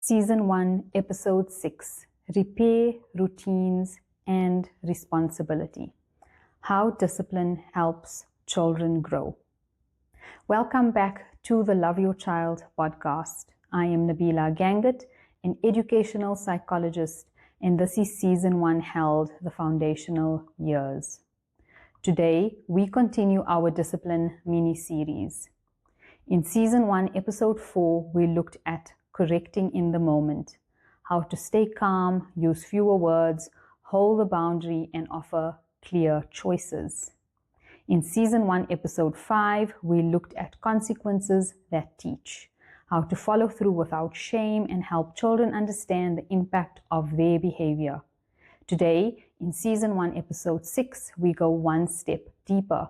Season 1, Episode 6, Repair, Routines, and Responsibility. How Discipline Helps Children Grow. Welcome back to the Love Your Child podcast. I am Nabila Gangat, an educational psychologist, and this is Season 1 held the foundational years. Today, we continue our discipline mini-series. In Season 1, Episode 4, we looked at correcting in the moment, how to stay calm, use fewer words, hold the boundary, and offer clear choices. In Season 1, Episode 5, we looked at consequences that teach, how to follow through without shame and help children understand the impact of their behavior. Today, in Season 1, Episode 6, we go one step deeper.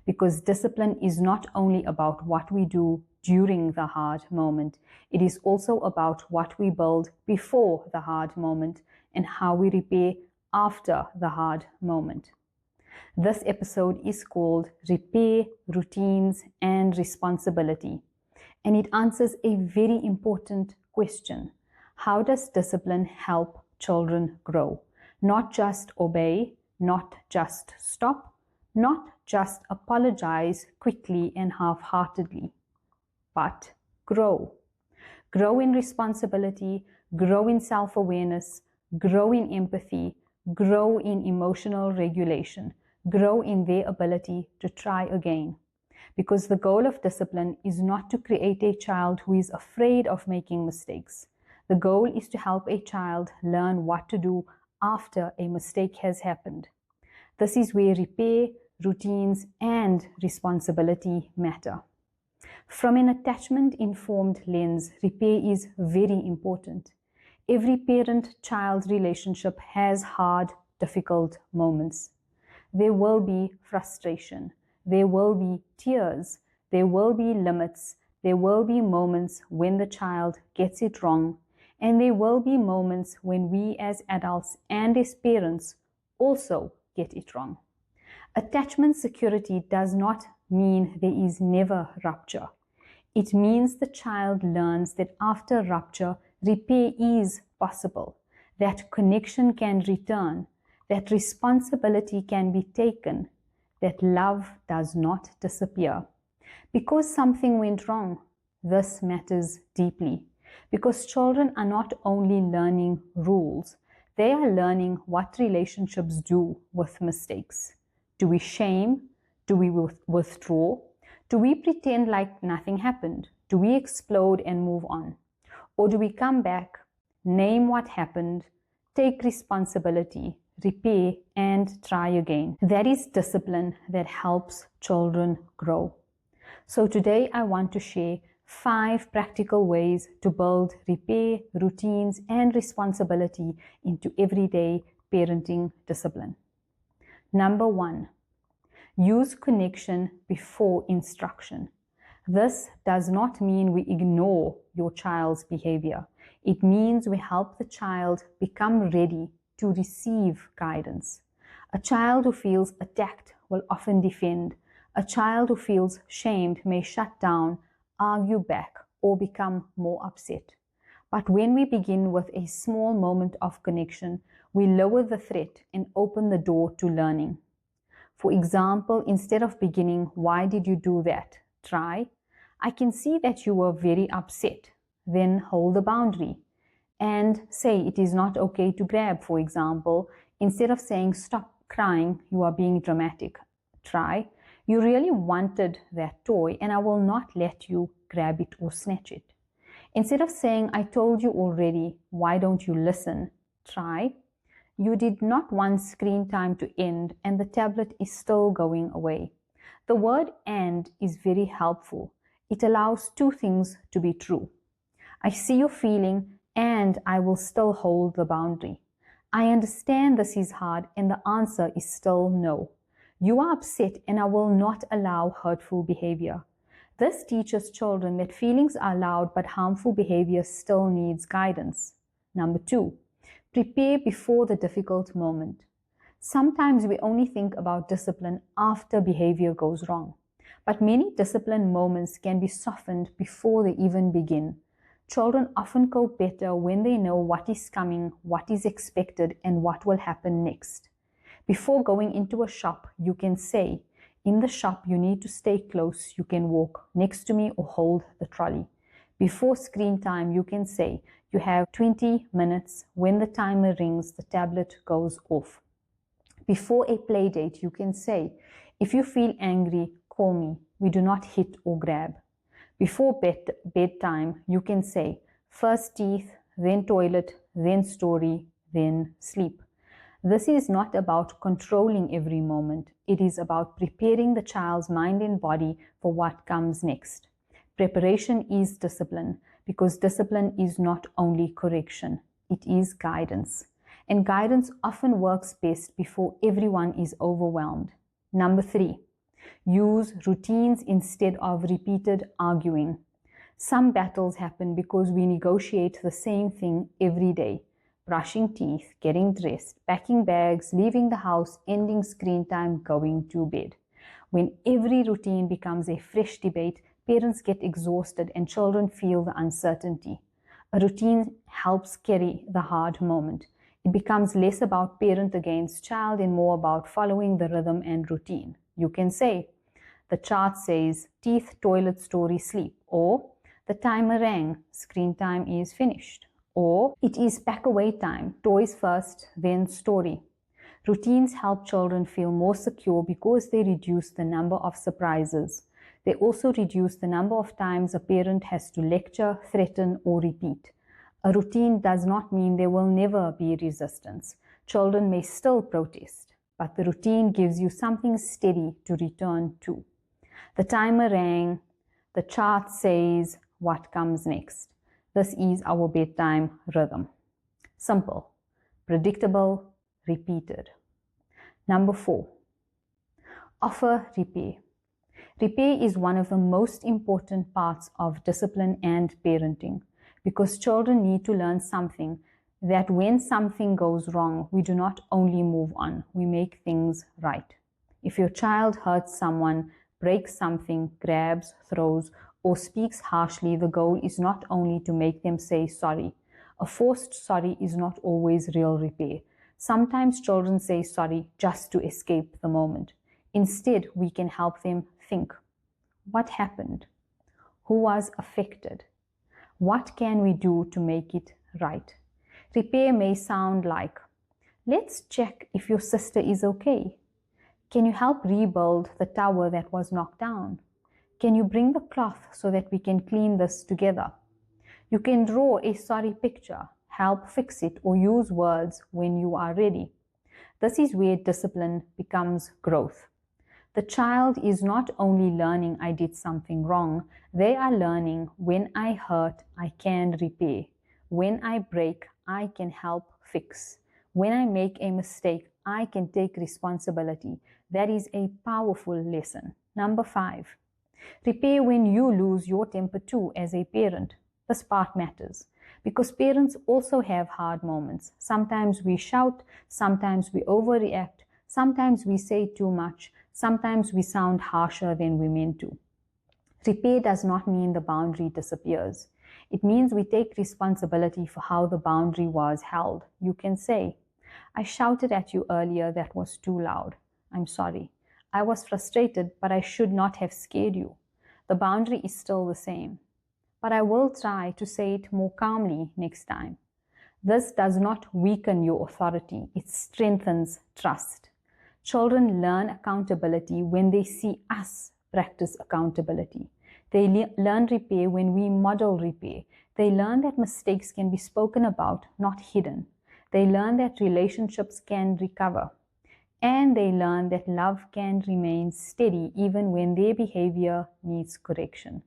Because discipline is not only about what we do during the hard moment, it is also about what we build before the hard moment and how we repair after the hard moment. This episode is called Repair, Routines, and Responsibility, and it answers a very important question. How does discipline help children grow? Not just obey, not just stop, not just apologize quickly and half-heartedly, but grow. Grow in responsibility, grow in self-awareness, grow in empathy, grow in emotional regulation, grow in their ability to try again. Because the goal of discipline is not to create a child who is afraid of making mistakes. The goal is to help a child learn what to do after a mistake has happened. This is where repair, routines, and responsibility matter. From an attachment-informed lens, repair is very important. Every parent-child relationship has hard, difficult moments. There will be frustration. There will be tears. There will be limits. There will be moments when the child gets it wrong. And there will be moments when we as adults and as parents also get it wrong. Attachment security does not mean there is never rupture. It means the child learns that after rupture, repair is possible, that connection can return, that responsibility can be taken, that love does not disappear. Because something went wrong, this matters deeply. Because children are not only learning rules, they are learning what relationships do with mistakes. Do we shame? Do we withdraw? Do we pretend like nothing happened? Do we explode and move on? Or do we come back, name what happened, take responsibility, repair, and try again? That is discipline that helps children grow. So today I want to share 5 practical ways to build repair, routines, and responsibility into everyday parenting discipline. Number 1, use connection before instruction. This does not mean we ignore your child's behavior. It means we help the child become ready to receive guidance. A child who feels attacked will often defend. A child who feels shamed may shut down, argue back, or become more upset. But when we begin with a small moment of connection, we lower the threat and open the door to learning. For example, instead of beginning, "Why did you do that?" try, "I can see that you were very upset." Then hold the boundary and say it is not okay to grab, for example. Instead of saying, "Stop crying, you are being dramatic," try, "You really wanted that toy and I will not let you grab it or snatch it." Instead of saying, "I told you already, why don't you listen?" try, "You did not want screen time to end and the tablet is still going away." The word "and" is very helpful. It allows 2 things to be true. I see your feeling and I will still hold the boundary. I understand this is hard and the answer is still no. You are upset and I will not allow hurtful behavior. This teaches children that feelings are loud but harmful behavior still needs guidance. Number 2, prepare before the difficult moment. Sometimes we only think about discipline after behavior goes wrong, but many discipline moments can be softened before they even begin. Children often cope better when they know what is coming, what is expected, and what will happen next. Before going into a shop, you can say, in the shop you need to stay close, you can walk next to me or hold the trolley. Before screen time, you can say, you have 20 minutes. When the timer rings, the tablet goes off. Before a play date, you can say, if you feel angry, call me. We do not hit or grab. Before bedtime, you can say, first teeth, then toilet, then story, then sleep. This is not about controlling every moment. It is about preparing the child's mind and body for what comes next. Preparation is discipline, because discipline is not only correction, it is guidance. And guidance often works best before everyone is overwhelmed. Number 3, use routines instead of repeated arguing. Some battles happen because we negotiate the same thing every day. Brushing teeth, getting dressed, packing bags, leaving the house, ending screen time, going to bed. When every routine becomes a fresh debate, parents get exhausted and children feel the uncertainty. A routine helps carry the hard moment. It becomes less about parent against child and more about following the rhythm and routine. You can say, the chart says teeth, toilet, story, sleep, or the timer rang, screen time is finished, or it is pack away time, toys first, then story. Routines help children feel more secure because they reduce the number of surprises. They also reduce the number of times a parent has to lecture, threaten, or repeat. A routine does not mean there will never be resistance. Children may still protest, but the routine gives you something steady to return to. The timer rang, the chart says what comes next. This is our bedtime rhythm. Simple, predictable, repeated. Number 4, offer repair. Repair is one of the most important parts of discipline and parenting, because children need to learn something, that when something goes wrong, we do not only move on, we make things right. If your child hurts someone, breaks something, grabs, throws, or speaks harshly, the goal is not only to make them say sorry. A forced sorry is not always real repair. Sometimes children say sorry just to escape the moment. Instead, we can help them think. What happened? Who was affected? What can we do to make it right? Repair may sound like, let's check if your sister is okay. Can you help rebuild the tower that was knocked down? Can you bring the cloth so that we can clean this together? You can draw a sorry picture, help fix it, or use words when you are ready. This is where discipline becomes growth. The child is not only learning I did something wrong, they are learning when I hurt, I can repair. When I break, I can help fix. When I make a mistake, I can take responsibility. That is a powerful lesson. Number 5, repair when you lose your temper too as a parent. This part matters because parents also have hard moments. Sometimes we shout, sometimes we overreact, sometimes we say too much, sometimes we sound harsher than we meant to. Repair does not mean the boundary disappears. It means we take responsibility for how the boundary was held. You can say, I shouted at you earlier, that was too loud. I'm sorry. I was frustrated, but I should not have scared you. The boundary is still the same, but I will try to say it more calmly next time. This does not weaken your authority. It strengthens trust. Children learn accountability when they see us practice accountability. They learn repair when we model repair. They learn that mistakes can be spoken about, not hidden. They learn that relationships can recover. And they learn that love can remain steady even when their behavior needs correction.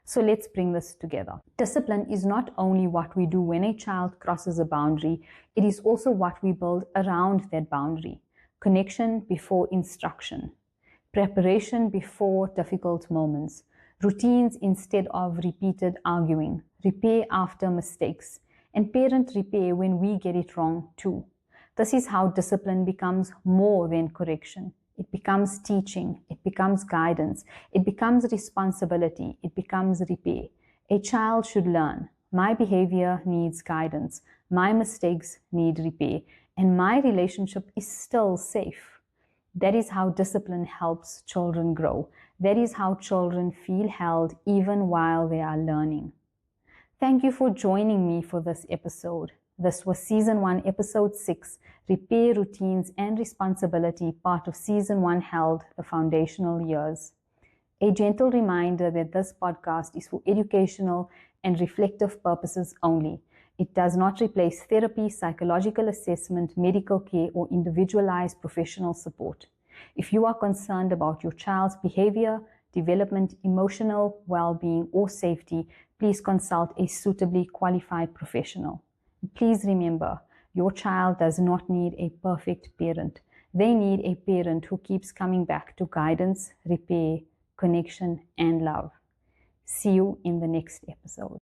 So let's bring this together. Discipline is not only what we do when a child crosses a boundary, it is also what we build around that boundary. Connection before instruction. Preparation before difficult moments. Routines instead of repeated arguing. Repair after mistakes. And parent repair when we get it wrong too. This is how discipline becomes more than correction. It becomes teaching, it becomes guidance, it becomes responsibility, it becomes repair. A child should learn, My behavior needs guidance. My mistakes need repair. And my relationship is still safe. That is how discipline helps children grow. That is how children feel held even while they are learning. Thank you for joining me for this episode. This was Season 1, Episode 6, Repair Routines and Responsibility, part of Season 1 held the foundational years. A gentle reminder that this podcast is for educational and reflective purposes only. It does not replace therapy, psychological assessment, medical care, or individualized professional support. If you are concerned about your child's behavior, development, emotional well-being, or safety, please consult a suitably qualified professional. Please remember, your child does not need a perfect parent. They need a parent who keeps coming back to guidance, repair, connection, and love. See you in the next episode.